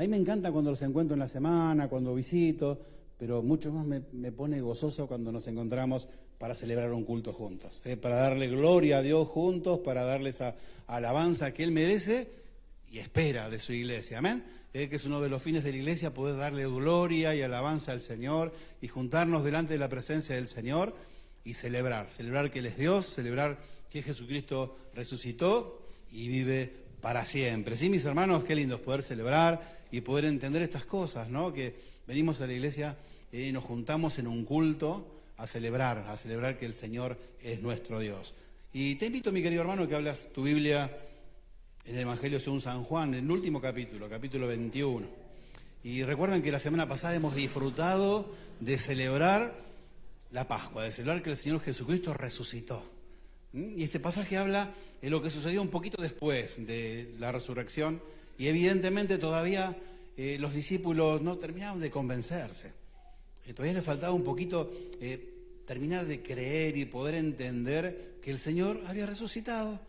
mí me encanta cuando los encuentro en la semana, cuando visito, pero mucho más me pone gozoso cuando nos encontramos para celebrar un culto juntos, para darle gloria a Dios juntos, para darle esa alabanza que Él merece y espera de su iglesia, amén. Que es uno de los fines de la iglesia, poder darle gloria y alabanza al Señor y juntarnos delante de la presencia del Señor y celebrar que Él es Dios, celebrar que Jesucristo resucitó y vive para siempre. Sí, mis hermanos, qué lindo es poder celebrar y poder entender estas cosas, ¿no? Que venimos a la iglesia y nos juntamos en un culto a celebrar que el Señor es nuestro Dios. Y te invito, mi querido hermano, que hablas tu Biblia en el Evangelio según San Juan, en el último capítulo 21. Y recuerden que la semana pasada hemos disfrutado de celebrar la Pascua, de celebrar que el Señor Jesucristo resucitó. Y este pasaje habla de lo que sucedió un poquito después de la resurrección, y evidentemente todavía los discípulos no terminaron de convencerse. Todavía les faltaba un poquito terminar de creer y poder entender que el Señor había resucitado,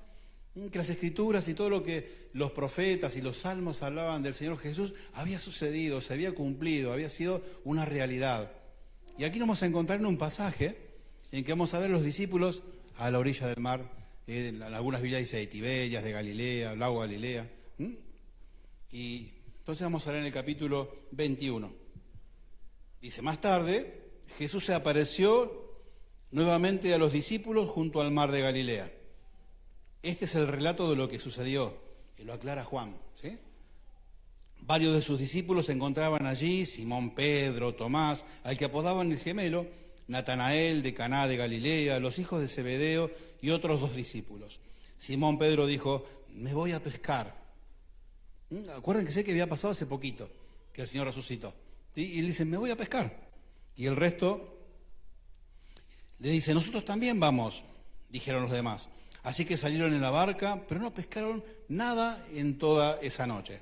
que las Escrituras y todo lo que los profetas y los salmos hablaban del Señor Jesús había sucedido, se había cumplido, había sido una realidad. Y aquí nos vamos a encontrar en un pasaje en que vamos a ver los discípulos a la orilla del mar. En algunas Biblias dice de Tiberias, de Galilea, lago Galilea. Y entonces vamos a ver en el capítulo 21. Dice, más tarde, Jesús se apareció nuevamente a los discípulos junto al mar de Galilea. Este es el relato de lo que sucedió, que lo aclara Juan, ¿sí? Varios de sus discípulos se encontraban allí, Simón, Pedro, Tomás, al que apodaban el gemelo, Natanael de Caná de Galilea, los hijos de Zebedeo y otros 2 discípulos. Simón Pedro dijo, me voy a pescar. Acuérdense que sé que había pasado hace poquito, que el Señor resucitó, ¿sí? Y él dice, me voy a pescar. Y el resto le dice, nosotros también vamos, dijeron los demás. Así que salieron en la barca, pero no pescaron nada en toda esa noche.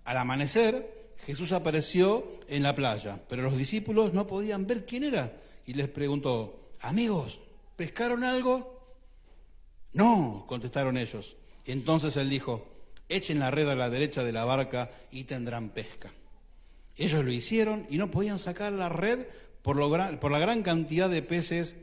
Al amanecer, Jesús apareció en la playa, pero los discípulos no podían ver quién era. Y les preguntó, amigos, ¿pescaron algo? No, contestaron ellos. Entonces él dijo, echen la red a la derecha de la barca y tendrán pesca. Ellos lo hicieron y no podían sacar la red por la gran cantidad de peces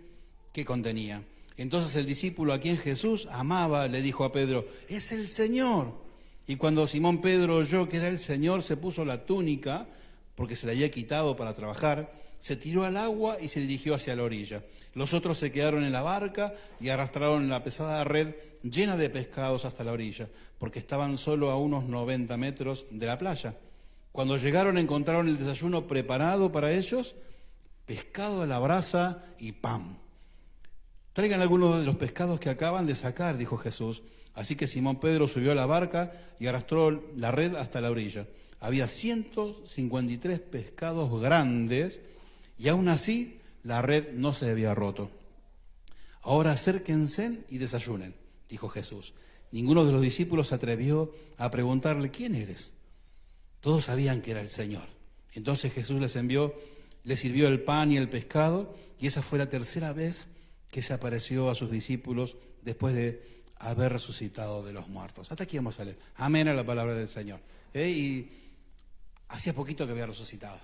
que contenía. Entonces el discípulo a quien Jesús amaba le dijo a Pedro, es el Señor. Y cuando Simón Pedro oyó que era el Señor, se puso la túnica, porque se la había quitado para trabajar, se tiró al agua y se dirigió hacia la orilla. Los otros se quedaron en la barca y arrastraron la pesada red llena de pescados hasta la orilla, porque estaban solo a unos 90 metros de la playa. Cuando llegaron encontraron el desayuno preparado para ellos, pescado a la brasa y pan. Traigan algunos de los pescados que acaban de sacar, dijo Jesús. Así que Simón Pedro subió a la barca y arrastró la red hasta la orilla. Había 153 pescados grandes y aún así la red no se había roto. Ahora acérquense y desayunen, dijo Jesús. Ninguno de los discípulos se atrevió a preguntarle, ¿quién eres? Todos sabían que era el Señor. Entonces Jesús les sirvió el pan y el pescado, y esa fue la tercera vez que se apareció a sus discípulos después de haber resucitado de los muertos. Hasta aquí vamos a leer. Amén a la palabra del Señor. Y hacía poquito que había resucitado.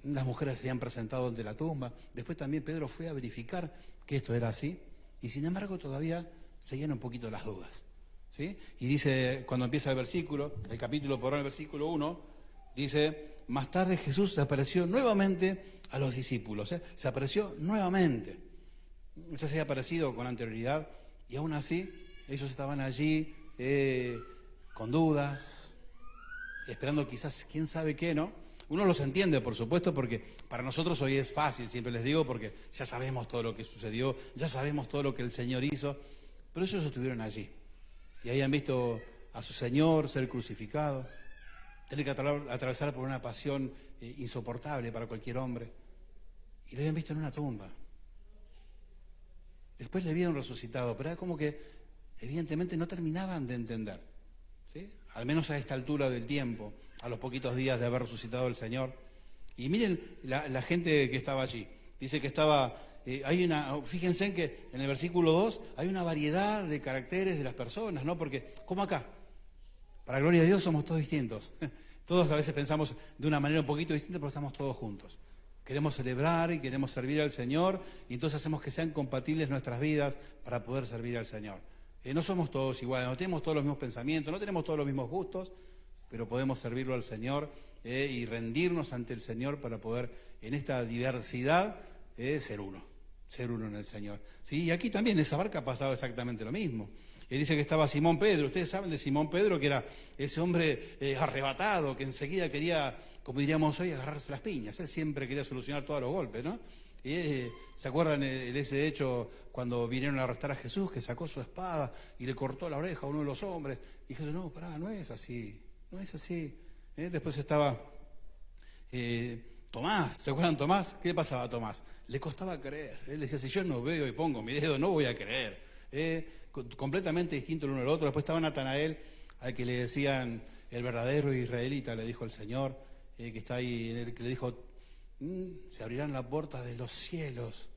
Las mujeres se habían presentado ante la tumba. Después también Pedro fue a verificar que esto era así. Y sin embargo todavía seguían un poquito las dudas, ¿sí? Y dice, cuando empieza el capítulo por el versículo 1, dice, más tarde Jesús se apareció nuevamente a los discípulos. Se apareció nuevamente. Ya se había aparecido con anterioridad y aún así ellos estaban allí con dudas, esperando quizás quién sabe qué, ¿no? Uno los entiende, por supuesto, porque para nosotros hoy es fácil, siempre les digo, porque ya sabemos todo lo que sucedió, ya sabemos todo lo que el Señor hizo, pero ellos estuvieron allí y habían visto a su Señor ser crucificado, tener que atravesar por una pasión insoportable para cualquier hombre, y lo habían visto en una tumba. Después le vieron resucitado, pero era como que evidentemente no terminaban de entender, ¿sí? Al menos a esta altura del tiempo, a los poquitos días de haber resucitado el Señor. Y miren la gente que estaba allí. Dice que estaba, fíjense en que en el versículo 2 hay una variedad de caracteres de las personas, ¿no? Porque, como acá, para gloria de Dios somos todos distintos. Todos a veces pensamos de una manera un poquito distinta, pero estamos todos juntos. Queremos celebrar y queremos servir al Señor, y entonces hacemos que sean compatibles nuestras vidas para poder servir al Señor. No somos todos iguales, no tenemos todos los mismos pensamientos, no tenemos todos los mismos gustos, pero podemos servirlo al Señor y rendirnos ante el Señor para poder, en esta diversidad, ser uno en el Señor. ¿Sí? Y aquí también en esa barca ha pasado exactamente lo mismo. Dice que estaba Simón Pedro. Ustedes saben de Simón Pedro, que era ese hombre arrebatado, que enseguida quería, como diríamos hoy, agarrarse las piñas. Él siempre quería solucionar todos los golpes, ¿no? ¿Se acuerdan ese hecho cuando vinieron a arrestar a Jesús, que sacó su espada y le cortó la oreja a uno de los hombres? Y Jesús, no, pará, no es así, no es así. Después estaba Tomás, ¿se acuerdan Tomás? ¿Qué le pasaba a Tomás? Le costaba creer. Él decía, si yo no veo y pongo mi dedo, no voy a creer. Completamente distinto el uno al otro. Después estaba Natanael, al que le decían el verdadero israelita, le dijo el Señor, que está ahí, que le dijo, se abrirán las puertas de los cielos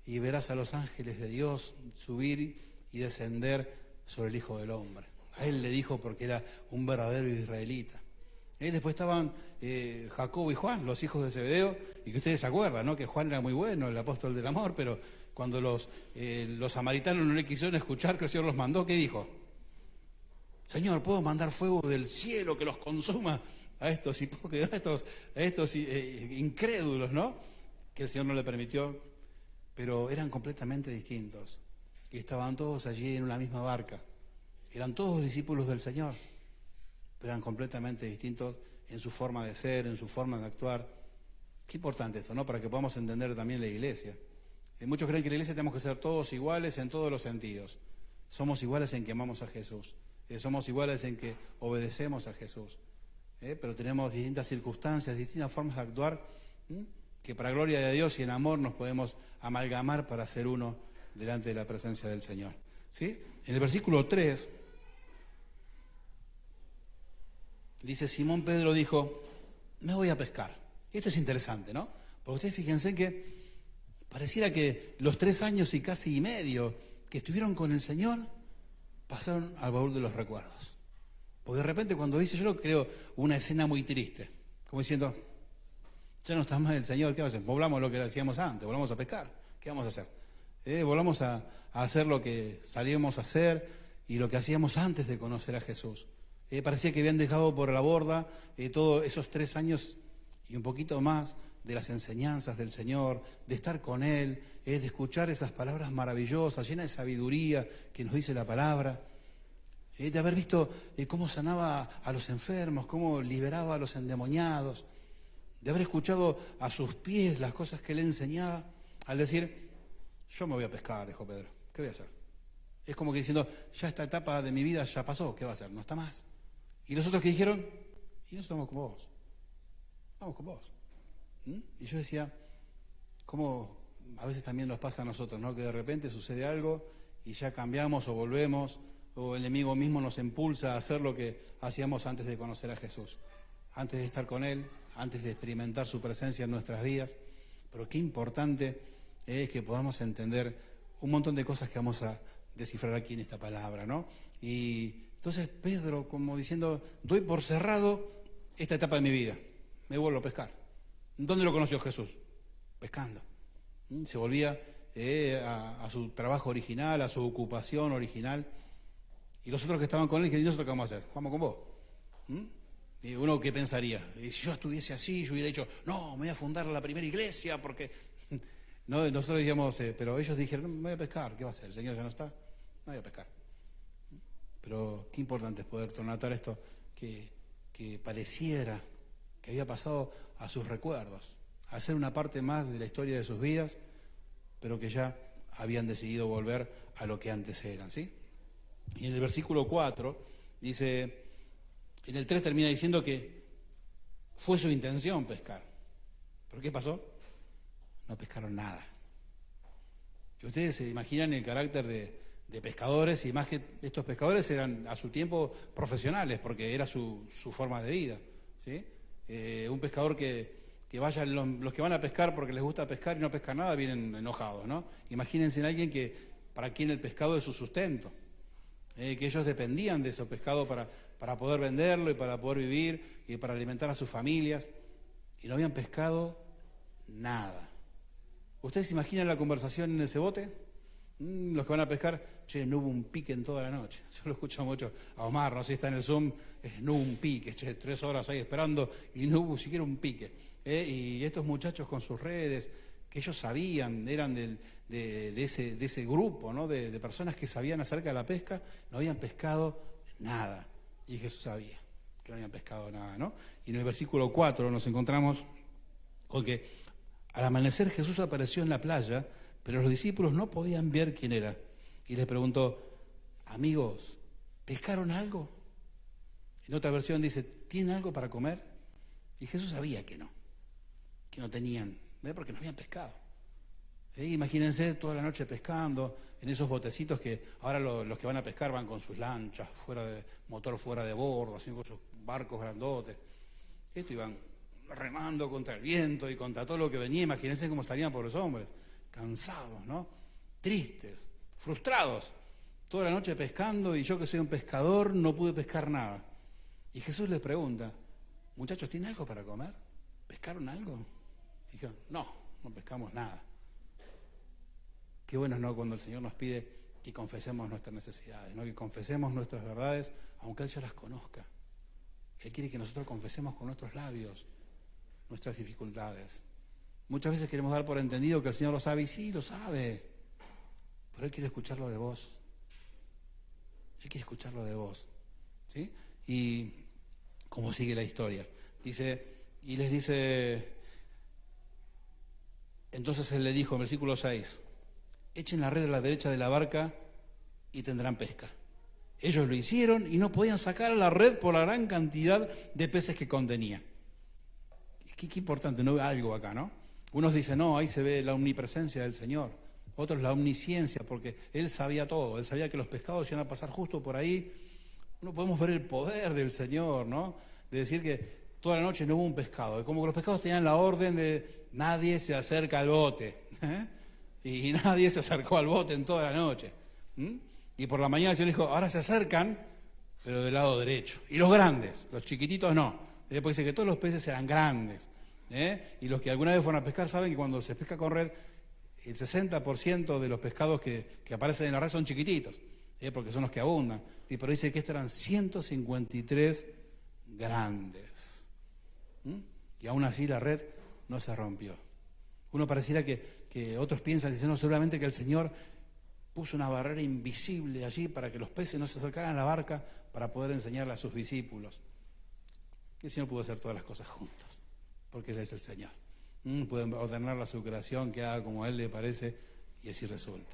y verás a los ángeles de Dios subir y descender sobre el Hijo del Hombre. A él le dijo porque era un verdadero israelita. Después estaban Jacobo y Juan, los hijos de Zebedeo, y que ustedes se acuerdan, ¿no? Que Juan era muy bueno, el apóstol del amor, pero cuando los samaritanos no le quisieron escuchar, que el Señor los mandó, ¿qué dijo? Señor, ¿puedo mandar fuego del cielo que los consuma a estos incrédulos, ¿no? Que el Señor no le permitió, pero eran completamente distintos. Y estaban todos allí en una misma barca. Eran todos discípulos del Señor, pero eran completamente distintos en su forma de ser, en su forma de actuar. Qué importante esto, ¿no? Para que podamos entender también la iglesia. Muchos creen que en la iglesia tenemos que ser todos iguales en todos los sentidos. Somos iguales en que amamos a Jesús. Somos iguales en que obedecemos a Jesús. Pero tenemos distintas circunstancias, distintas formas de actuar, que para gloria de Dios y en amor nos podemos amalgamar para ser uno delante de la presencia del Señor. ¿Sí? En el versículo 3 dice, Simón Pedro dijo, me voy a pescar. Y esto es interesante, ¿no? Porque ustedes fíjense que pareciera que los 3 años y casi y medio que estuvieron con el Señor pasaron al baúl de los recuerdos. Porque de repente cuando dice, yo lo creo una escena muy triste, como diciendo, ya no está más el Señor, ¿qué vamos a hacer? Volvamos a lo que hacíamos antes, volvamos a pescar, ¿qué vamos a hacer? Volvamos a hacer lo que salíamos a hacer y lo que hacíamos antes de conocer a Jesús. Parecía que habían dejado por la borda todos esos 3 años y un poquito más de las enseñanzas del Señor, de estar con Él, de escuchar esas palabras maravillosas, llenas de sabiduría que nos dice la palabra, de haber visto cómo sanaba a los enfermos, cómo liberaba a los endemoniados, de haber escuchado a sus pies las cosas que Él enseñaba, al decir, yo me voy a pescar, dijo Pedro, ¿qué voy a hacer? Es como que diciendo, ya esta etapa de mi vida ya pasó, ¿qué va a hacer? No está más. Y los otros que dijeron, y nosotros vamos con vos, vamos con vos. Y yo decía, cómo a veces también nos pasa a nosotros, ¿no? Que de repente sucede algo y ya cambiamos o volvemos, o el enemigo mismo nos impulsa a hacer lo que hacíamos antes de conocer a Jesús, antes de estar con Él, antes de experimentar su presencia en nuestras vidas. Pero qué importante es que podamos entender un montón de cosas que vamos a descifrar aquí en esta palabra, ¿no? Y entonces Pedro, como diciendo, doy por cerrado esta etapa de mi vida, me vuelvo a pescar. ¿Dónde lo conoció Jesús? Pescando. Se volvía a su trabajo original, a su ocupación original. Y los otros que estaban con él dijeron, ¿y nosotros qué vamos a hacer? Vamos con vos. Y uno, ¿qué pensaría? Y si yo estuviese así, yo hubiera dicho, no, me voy a fundar la primera iglesia porque... No, nosotros decíamos, pero ellos dijeron, no, me voy a pescar, ¿qué va a hacer? ¿El Señor ya no está? Me voy a pescar. Pero qué importante es poder notar esto, que pareciera que había pasado a sus recuerdos, a ser una parte más de la historia de sus vidas, pero que ya habían decidido volver a lo que antes eran, ¿sí? Y en el versículo 4 dice, en el 3 termina diciendo que fue su intención pescar. ¿Pero qué pasó? No pescaron nada. Y ustedes se imaginan el carácter de pescadores, y más que estos pescadores eran a su tiempo profesionales, porque era su forma de vida, ¿sí? Un pescador que vayan, los que van a pescar porque les gusta pescar y no pescan nada, vienen enojados, ¿no? Imagínense en alguien para quien el pescado es su sustento. que ellos dependían de esos pescados para poder venderlo y para poder vivir y para alimentar a sus familias, y no habían pescado nada. ¿Ustedes se imaginan la conversación en ese bote? Los que van a pescar, che, no hubo un pique en toda la noche. Yo lo escucho mucho a Omar, no sé si está en el Zoom, no hubo un pique, che, 3 horas ahí esperando y no hubo siquiera un pique. Y estos muchachos con sus redes, que ellos sabían, eran de ese grupo, ¿no? de personas que sabían acerca de la pesca, no habían pescado nada. Y Jesús sabía que no habían pescado nada, ¿no? Y en el versículo 4 nos encontramos con que al amanecer Jesús apareció en la playa, pero los discípulos no podían ver quién era. Y les preguntó, amigos, ¿pescaron algo? En otra versión dice, ¿tienen algo para comer? Y Jesús sabía que no tenían, porque no habían pescado. Imagínense toda la noche pescando en esos botecitos que ahora los que van a pescar van con sus lanchas, motor fuera de bordo, así con sus barcos grandotes. Iban remando contra el viento y contra todo lo que venía. Imagínense cómo estarían pobres hombres, cansados, ¿no? Tristes, frustrados. Toda la noche pescando y yo que soy un pescador no pude pescar nada. Y Jesús les pregunta, muchachos, ¿tienen algo para comer? ¿Pescaron algo? Y dijeron, no pescamos nada. Qué bueno, ¿no? Cuando el Señor nos pide que confesemos nuestras necesidades, ¿no? Que confesemos nuestras verdades, aunque Él ya las conozca. Él quiere que nosotros confesemos con nuestros labios nuestras dificultades. Muchas veces queremos dar por entendido que el Señor lo sabe, y sí, lo sabe, pero Él quiere escucharlo de vos. Él quiere escucharlo de vos, ¿sí? Y cómo sigue la historia. Les dice, entonces Él le dijo en versículo 6, echen la red a la derecha de la barca y tendrán pesca. Ellos lo hicieron y no podían sacar a la red por la gran cantidad de peces que contenía. Qué importante, ¿no? Algo acá, ¿no? Unos dicen, no, ahí se ve la omnipresencia del Señor. Otros la omnisciencia, porque Él sabía todo. Él sabía que los pescados iban a pasar justo por ahí. No podemos ver el poder del Señor, ¿no? De decir que toda la noche no hubo un pescado. Como que los pescados tenían la orden de nadie se acerca al bote. Y nadie se acercó al bote en toda la noche. Y por la mañana el Señor dijo, ahora se acercan, pero del lado derecho. Y los grandes, los chiquititos no. Después dice que todos los peces eran grandes. Y los que alguna vez fueron a pescar saben que cuando se pesca con red, el 60% de los pescados que aparecen en la red son chiquititos, porque son los que abundan. Pero dice que estos eran 153 grandes. Y aún así la red no se rompió. Uno pareciera que otros piensan, dicen, no, seguramente que el Señor puso una barrera invisible allí para que los peces no se acercaran a la barca para poder enseñarle a sus discípulos. Que el Señor pudo hacer todas las cosas juntas, porque Él es el Señor. Puede ordenarle a su creación que haga como a Él le parece y así resulta,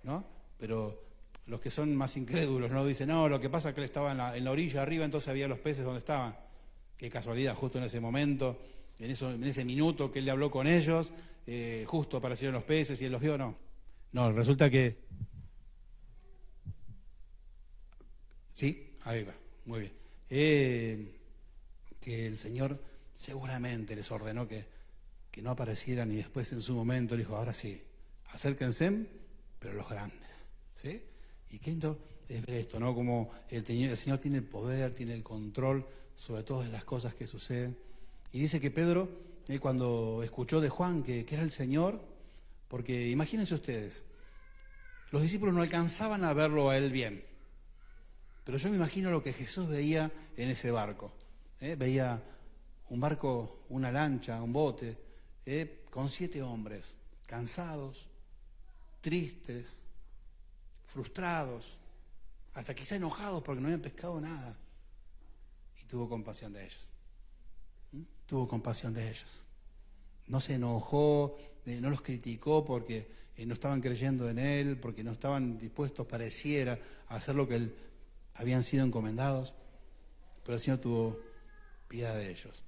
¿no? Pero los que son más incrédulos, ¿no? Dicen, no, lo que pasa es que Él estaba en la orilla arriba, entonces había los peces donde estaban. Qué casualidad, justo en ese momento, en ese minuto que Él le habló con ellos, justo aparecieron los peces y Él los vio, no. No, resulta que... Sí, ahí va, muy bien. Que el Señor seguramente les ordenó que no aparecieran y después en su momento dijo, ahora sí, acérquense, pero los grandes, ¿sí? Y qué lindo es ver esto, ¿no? Como el Señor tiene el poder, tiene el control sobre todas las cosas que suceden. Y dice que Pedro, cuando escuchó de Juan que era el Señor, porque imagínense ustedes, los discípulos no alcanzaban a verlo a Él bien, pero yo me imagino lo que Jesús veía en ese barco. Veía un barco, una lancha, un bote, con 7 hombres, cansados, tristes, frustrados, hasta quizá enojados porque no habían pescado nada. Y tuvo compasión de ellos. Tuvo compasión de ellos. No se enojó, no los criticó porque no estaban creyendo en Él, porque no estaban dispuestos, pareciera, a hacer lo que Él habían sido encomendados. Pero el Señor tuvo piedad de ellos.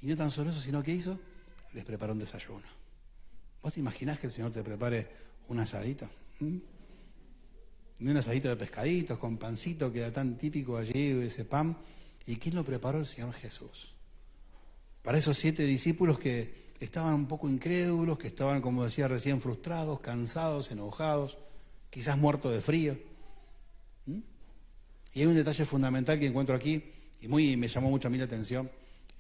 Y no tan solo eso, sino que hizo, les preparó un desayuno. ¿Vos te imaginás que el Señor te prepare un asadito? Un asadito de pescaditos con pancito que era tan típico allí, ese pan. ¿Y quién lo preparó? El Señor Jesús. Para esos 7 discípulos que estaban un poco incrédulos, que estaban, como decía recién, frustrados, cansados, enojados, quizás muertos de frío. Y hay un detalle fundamental que encuentro aquí, y me llamó mucho a mí la atención,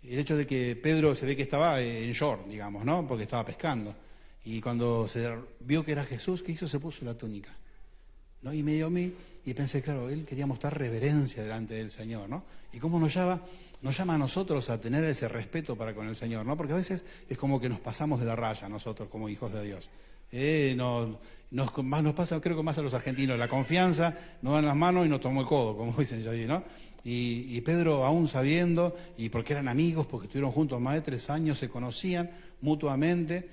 el hecho de que Pedro se ve que estaba en short, digamos, ¿no? Porque estaba pescando. Y cuando se vio que era Jesús, ¿qué hizo? Se puso la túnica, ¿no? Y me dio a mí, y pensé, claro, él quería mostrar reverencia delante del Señor, ¿no? Y cómo nos llama a nosotros a tener ese respeto para con el Señor, ¿no? Porque a veces es como que nos pasamos de la raya nosotros como hijos de Dios. Más nos pasa, creo que más a los argentinos, la confianza nos da en las manos y nos tomó el codo, como dicen ya, ¿no? Y Pedro, aún sabiendo, y porque eran amigos, porque estuvieron juntos más de 3 años, se conocían mutuamente,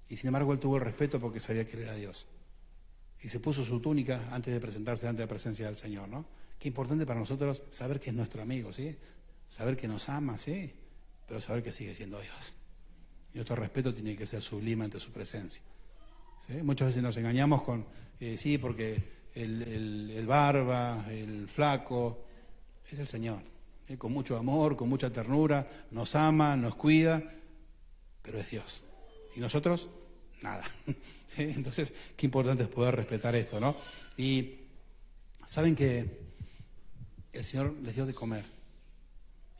y sin embargo él tuvo el respeto porque sabía que él era Dios. Y se puso su túnica antes de presentarse ante la presencia del Señor, ¿no? Qué importante para nosotros saber que es nuestro amigo, ¿sí? Saber que nos ama, ¿sí? Pero saber que sigue siendo Dios. Y nuestro respeto tiene que ser sublime ante su presencia, ¿sí? Muchas veces nos engañamos con, sí, porque el barba, el flaco, es el Señor, ¿sí? Con mucho amor, con mucha ternura, nos ama, nos cuida, pero es Dios. Y nosotros, nada. ¿Sí? Entonces, qué importante es poder respetar esto, ¿no? Y saben que el Señor les dio de comer.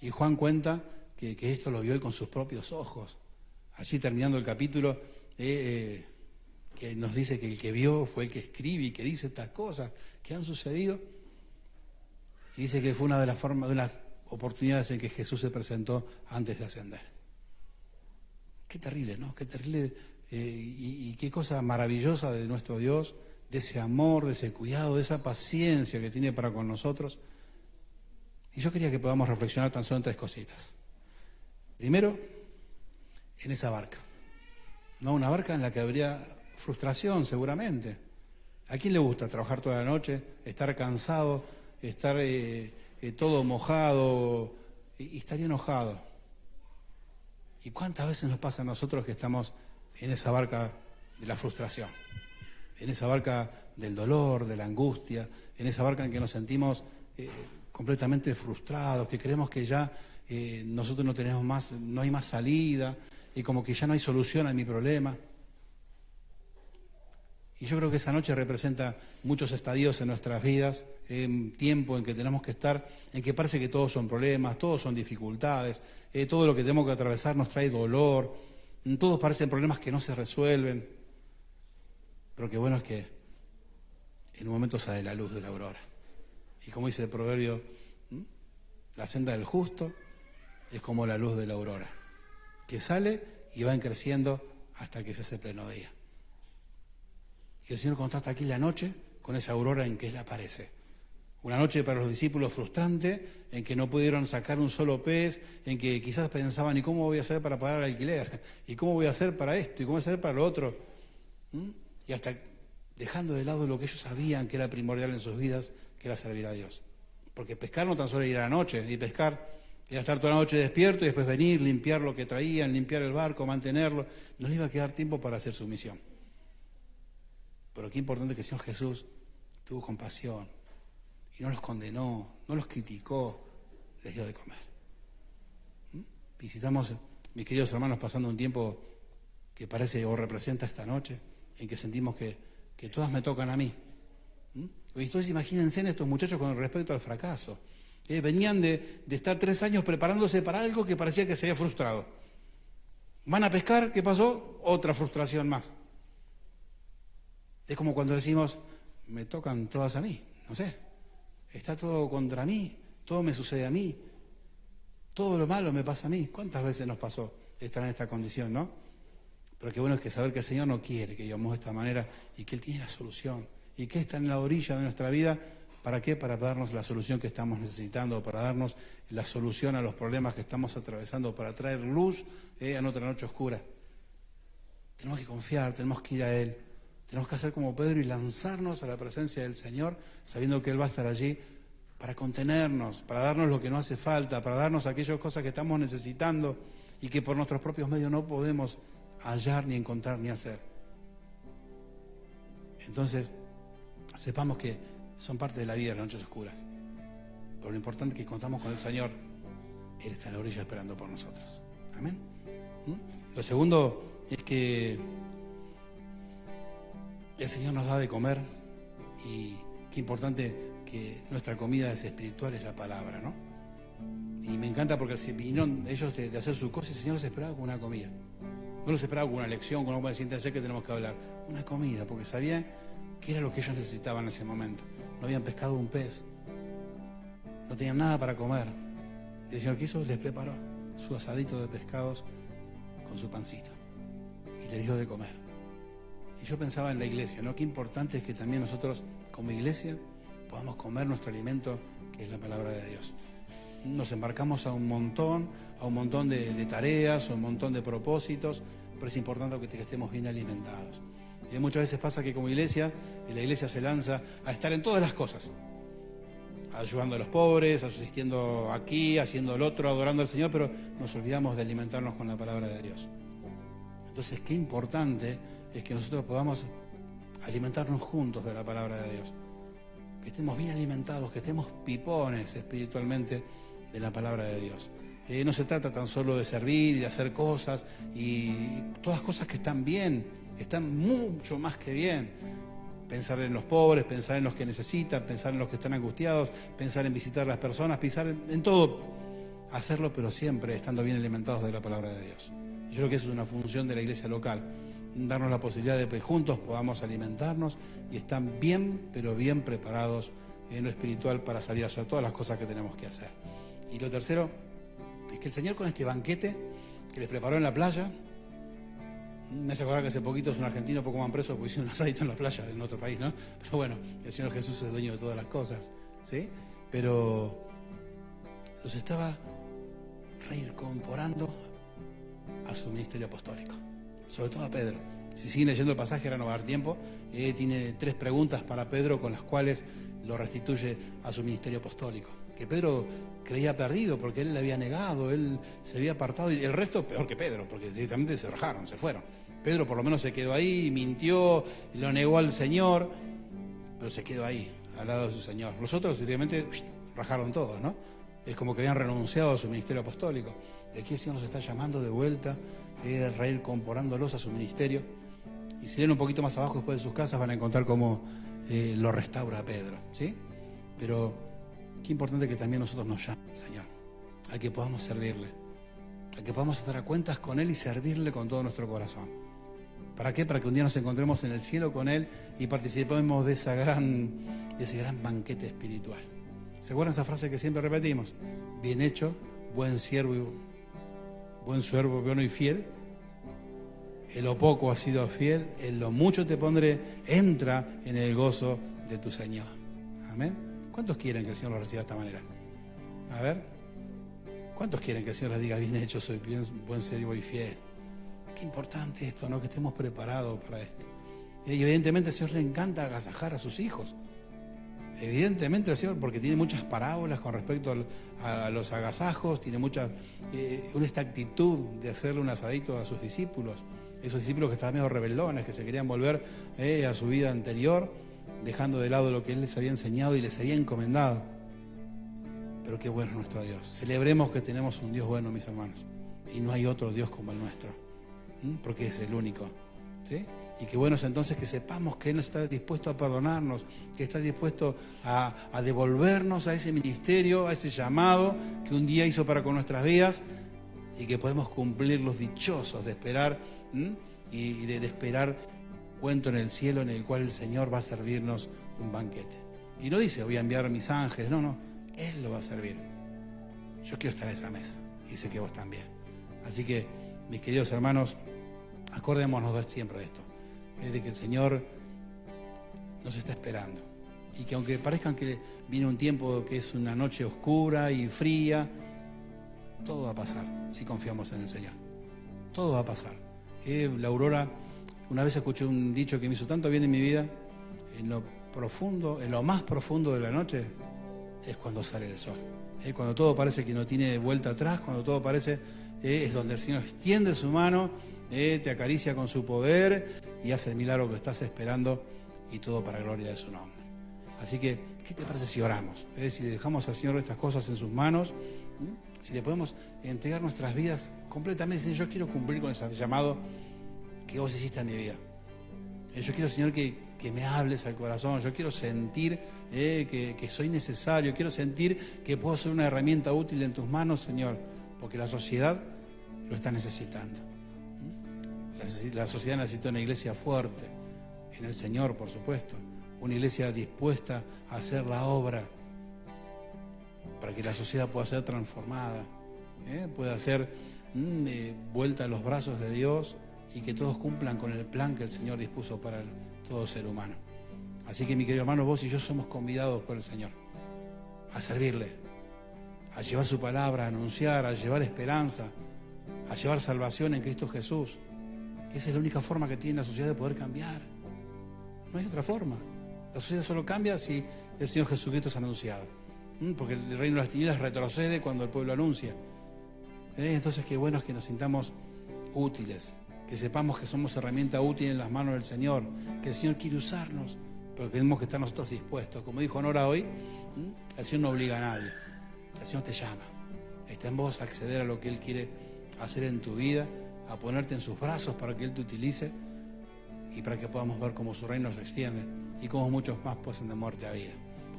Y Juan cuenta que esto lo vio él con sus propios ojos. Allí terminando el capítulo, que nos dice que el que vio fue el que escribe y que dice estas cosas que han sucedido. Y dice que fue una de las oportunidades en que Jesús se presentó antes de ascender. Qué terrible, ¿no? Qué terrible y qué cosa maravillosa de nuestro Dios, de ese amor, de ese cuidado, de esa paciencia que tiene para con nosotros. Y yo quería que podamos reflexionar tan solo en 3 cositas. Primero, en esa barca. ¿No? Una barca en la que habría frustración seguramente. ¿A quién le gusta trabajar toda la noche, estar cansado, estar todo mojado y estaría enojado? ¿Y cuántas veces nos pasa a nosotros que estamos en esa barca de la frustración? En esa barca del dolor, de la angustia, en esa barca en que nos sentimos completamente frustrados, que creemos que ya nosotros no tenemos más, no hay más salida, y como que ya no hay solución a mi problema. Y yo creo que esa noche representa muchos estadios en nuestras vidas, tiempo en que tenemos que estar, en que parece que todos son problemas, todos son dificultades, todo lo que tenemos que atravesar nos trae dolor, todos parecen problemas que no se resuelven, pero qué bueno es que en un momento sale la luz de la aurora. Y como dice el proverbio, la senda del justo es como la luz de la aurora, que sale y va creciendo hasta que se hace pleno día. Y el Señor contrasta aquí la noche con esa aurora en que Él aparece. Una noche para los discípulos frustrante, en que no pudieron sacar un solo pez, en que quizás pensaban, ¿y cómo voy a hacer para pagar el alquiler? ¿Y cómo voy a hacer para esto? ¿Y cómo voy a hacer para lo otro? Y hasta dejando de lado lo que ellos sabían que era primordial en sus vidas, que era servir a Dios. Porque pescar no tan solo era ir a la noche, y pescar era estar toda la noche despierto y después venir, limpiar lo que traían, limpiar el barco, mantenerlo. No les iba a quedar tiempo para hacer su misión. Pero qué importante que el Señor Jesús tuvo compasión y no los condenó, no los criticó, les dio de comer. Visitamos, mis queridos hermanos, pasando un tiempo que parece o representa esta noche, en que sentimos que todas me tocan a mí. Entonces imagínense en estos muchachos con respecto al fracaso. Venían de estar 3 años preparándose para algo que parecía que se había frustrado. Van a pescar, ¿qué pasó? Otra frustración más. Es como cuando decimos, me tocan todas a mí, no sé, está todo contra mí, todo me sucede a mí, todo lo malo me pasa a mí. ¿Cuántas veces nos pasó estar en esta condición, no? Pero qué bueno es que saber que el Señor no quiere que vivamos de esta manera y que Él tiene la solución y que está en la orilla de nuestra vida. ¿Para qué? Para darnos la solución que estamos necesitando, para darnos la solución a los problemas que estamos atravesando, para traer luz a nuestra noche oscura. Tenemos que confiar, tenemos que ir a Él. Tenemos que hacer como Pedro y lanzarnos a la presencia del Señor, sabiendo que Él va a estar allí para contenernos, para darnos lo que nos hace falta, para darnos aquellas cosas que estamos necesitando y que por nuestros propios medios no podemos hallar, ni encontrar, ni hacer. Entonces, sepamos que son parte de la vida de las noches oscuras. Pero lo importante es que contamos con el Señor. Él está en la orilla esperando por nosotros. Amén. Lo segundo es que el Señor nos da de comer y qué importante que nuestra comida es espiritual, es la palabra, ¿no? Y me encanta porque si vinieron ellos de hacer su cosa, el Señor los esperaba con una comida. No los esperaba con una lección, con algo que hacer que tenemos que hablar. Una comida, porque sabía que era lo que ellos necesitaban en ese momento. No habían pescado un pez. No tenían nada para comer. Y el Señor, ¿qué hizo? Les preparó su asadito de pescados con su pancito. Y les dio de comer. Y yo pensaba en la iglesia, ¿no? Qué importante es que también nosotros, como iglesia, podamos comer nuestro alimento, que es la palabra de Dios. Nos embarcamos a un montón de tareas, a un montón de propósitos, pero es importante que estemos bien alimentados. Y muchas veces pasa que como iglesia, la iglesia se lanza a estar en todas las cosas, ayudando a los pobres, asistiendo aquí, haciendo el otro, adorando al Señor, pero nos olvidamos de alimentarnos con la palabra de Dios. Entonces, qué importante es que nosotros podamos alimentarnos juntos de la palabra de Dios, que estemos bien alimentados, que estemos pipones espiritualmente de la palabra de Dios. No se trata tan solo de servir y de hacer cosas, y todas cosas que están bien, están mucho más que bien. Pensar en los pobres, pensar en los que necesitan, pensar en los que están angustiados, pensar en visitar a las personas, pensar en todo. Hacerlo, pero siempre estando bien alimentados de la palabra de Dios. Yo creo que eso es una función de la iglesia local. Darnos la posibilidad de que juntos podamos alimentarnos y estar bien, pero bien preparados en lo espiritual para salir a hacer todas las cosas que tenemos que hacer. Y lo tercero es que el Señor, con este banquete que les preparó en la playa, me hace acordar que hace poquito un argentino poco más preso porque hizo un asadito en la playa en otro país, ¿no? Pero bueno, el Señor Jesús es dueño de todas las cosas, ¿sí? Pero los estaba reincorporando a su ministerio apostólico, sobre todo a Pedro. Si siguen leyendo el pasaje, ahora no va a dar tiempo, tiene 3 preguntas para Pedro con las cuales lo restituye a su ministerio apostólico. Que Pedro creía perdido porque él le había negado, él se había apartado, y el resto peor que Pedro, porque directamente se rajaron, se fueron. Pedro por lo menos se quedó ahí, mintió, lo negó al Señor, pero se quedó ahí, al lado de su Señor. Los otros directamente rajaron todos, ¿no? Es como que habían renunciado a su ministerio apostólico. Y aquí el Señor nos está llamando de vuelta, reincorporándolos a su ministerio. Y si leen un poquito más abajo después de sus casas van a encontrar cómo lo restaura a Pedro, ¿sí? Pero qué importante que también nosotros nos llamen, Señor, a que podamos servirle, a que podamos estar a cuentas con Él y servirle con todo nuestro corazón. ¿Para qué? Para que un día nos encontremos en el cielo con Él y participemos de ese gran banquete espiritual. ¿Se acuerdan esa frase que siempre repetimos? Bien hecho, buen siervo, bueno y fiel. En lo poco has sido fiel, en lo mucho te pondré, entra en el gozo de tu Señor. Amén. ¿Cuántos quieren que el Señor los reciba de esta manera? A ver, ¿cuántos quieren que el Señor les diga, bien hecho, soy buen siervo y fiel? Qué importante esto, ¿no? Que estemos preparados para esto. Y evidentemente al Señor le encanta agasajar a sus hijos. Evidentemente al Señor, porque tiene muchas parábolas con respecto a los agasajos, tiene esta actitud de hacerle un asadito a sus discípulos. Esos discípulos que estaban medio rebeldones, que se querían volver a su vida anterior, dejando de lado lo que Él les había enseñado y les había encomendado. Pero qué bueno es nuestro Dios. Celebremos que tenemos un Dios bueno, mis hermanos. Y no hay otro Dios como el nuestro. Porque es el único. ¿Sí? Y qué bueno es entonces que sepamos que Él está dispuesto a perdonarnos, que está dispuesto a devolvernos a ese ministerio, a ese llamado que un día hizo para con nuestras vidas, y que podemos cumplir los dichosos de esperar y de esperar cuento en el cielo en el cual el Señor va a servirnos un banquete. Y no dice, voy a enviar a mis ángeles, no, Él lo va a servir. Yo quiero estar a esa mesa, y sé que vos también. Así que, mis queridos hermanos, acordémonos siempre de esto, de que el Señor nos está esperando. Y que aunque parezcan que viene un tiempo que es una noche oscura y fría, todo va a pasar si confiamos en el Señor. Todo va a pasar. La aurora, una vez escuché un dicho que me hizo tanto bien en mi vida: en lo más profundo de la noche es cuando sale el sol. Cuando todo parece que no tiene vuelta atrás, cuando todo parece, es donde el Señor extiende su mano, te acaricia con su poder y hace el milagro que estás esperando, y todo para gloria de su nombre. Así que, ¿qué te parece si oramos? Si dejamos al Señor estas cosas en sus manos, si le podemos entregar nuestras vidas completamente, Señor, yo quiero cumplir con ese llamado que vos hiciste en mi vida. Yo quiero, Señor, que me hables al corazón. Yo quiero sentir que soy necesario. Quiero sentir que puedo ser una herramienta útil en tus manos, Señor, porque la sociedad lo está necesitando. La sociedad necesita una iglesia fuerte, en el Señor, por supuesto. Una iglesia dispuesta a hacer la obra para que la sociedad pueda ser transformada, pueda ser vuelta a los brazos de Dios y que todos cumplan con el plan que el Señor dispuso para todo ser humano. Así que, mi querido hermano, vos y yo somos convidados por el Señor a servirle, a llevar su palabra, a anunciar, a llevar esperanza, a llevar salvación en Cristo Jesús. Esa es la única forma que tiene la sociedad de poder cambiar. No hay otra forma. La sociedad solo cambia si el Señor Jesucristo es anunciado. Porque el reino de las tinieblas retrocede cuando el pueblo anuncia. Entonces, qué bueno es que nos sintamos útiles, que sepamos que somos herramienta útil en las manos del Señor, que el Señor quiere usarnos, pero tenemos que estar nosotros dispuestos. Como dijo Nora hoy, el Señor no obliga a nadie, el Señor te llama. Está en vos acceder a lo que Él quiere hacer en tu vida, a ponerte en sus brazos para que Él te utilice y para que podamos ver cómo su reino se extiende y cómo muchos más pasan de muerte a vida.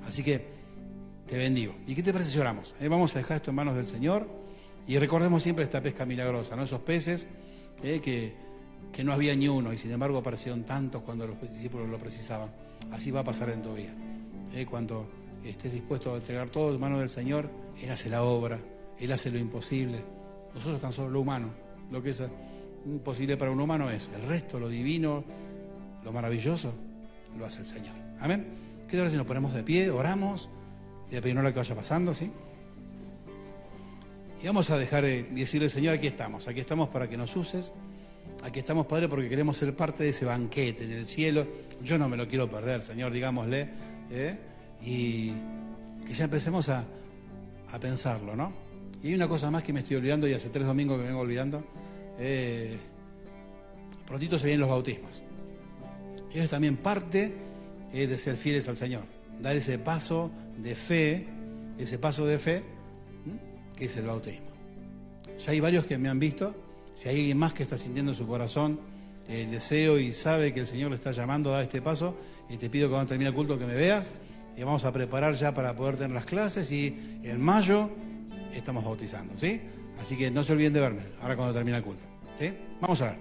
Así que te bendigo. ¿Y qué te parece si oramos? Vamos a dejar esto en manos del Señor y recordemos siempre esta pesca milagrosa, ¿no? Esos peces que no había ni uno y sin embargo aparecieron tantos cuando los discípulos lo precisaban. Así va a pasar en tu vida. Cuando estés dispuesto a entregar todo en manos del Señor, Él hace la obra, Él hace lo imposible. Nosotros tan solo lo humano, lo que es imposible para un humano es el resto, lo divino, lo maravilloso, lo hace el Señor. Amén. ¿Qué tal si nos ponemos de pie, oramos? Le pedimos que vaya pasando, ¿sí? Y vamos a dejar y decirle, Señor, aquí estamos para que nos uses. Aquí estamos, Padre, porque queremos ser parte de ese banquete en el cielo. Yo no me lo quiero perder, Señor, digámosle. Y que ya empecemos a pensarlo, ¿no? Y hay una cosa más que me estoy olvidando y hace 3 domingos que me vengo olvidando. Prontito se vienen los bautismos. Ellos es también parte de ser fieles al Señor. Dar ese paso de fe, que es el bautismo. Ya hay varios que me han visto. Si hay alguien más que está sintiendo en su corazón el deseo y sabe que el Señor le está llamando a dar este paso, y te pido que cuando termine el culto que me veas, y vamos a preparar ya para poder tener las clases, y en mayo estamos bautizando, ¿sí? Así que no se olviden de verme ahora cuando termine el culto, ¿sí? Vamos a orar.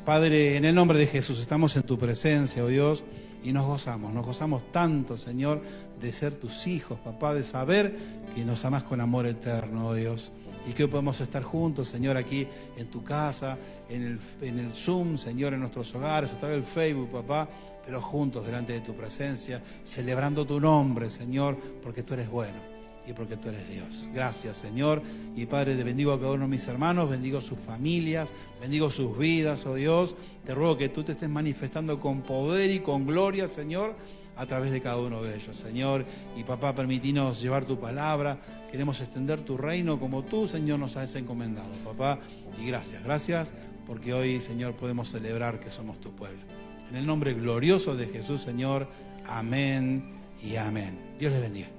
Padre, en el nombre de Jesús, estamos en tu presencia, oh Dios, y nos gozamos tanto, Señor, de ser tus hijos, papá, de saber que nos amás con amor eterno, oh Dios, y que hoy podemos estar juntos, Señor, aquí en tu casa, en el Zoom, Señor, en nuestros hogares, a través del Facebook, papá, pero juntos delante de tu presencia, celebrando tu nombre, Señor, porque tú eres bueno y porque tú eres Dios. Gracias, Señor. Y Padre, te bendigo a cada uno de mis hermanos, bendigo sus familias, bendigo sus vidas, oh Dios. Te ruego que tú te estés manifestando con poder y con gloria, Señor, a través de cada uno de ellos, Señor. Y papá, permítinos llevar tu palabra. Queremos extender tu reino como tú, Señor, nos has encomendado, papá. Y gracias, porque hoy, Señor, podemos celebrar que somos tu pueblo. En el nombre glorioso de Jesús, Señor. Amén y amén. Dios les bendiga.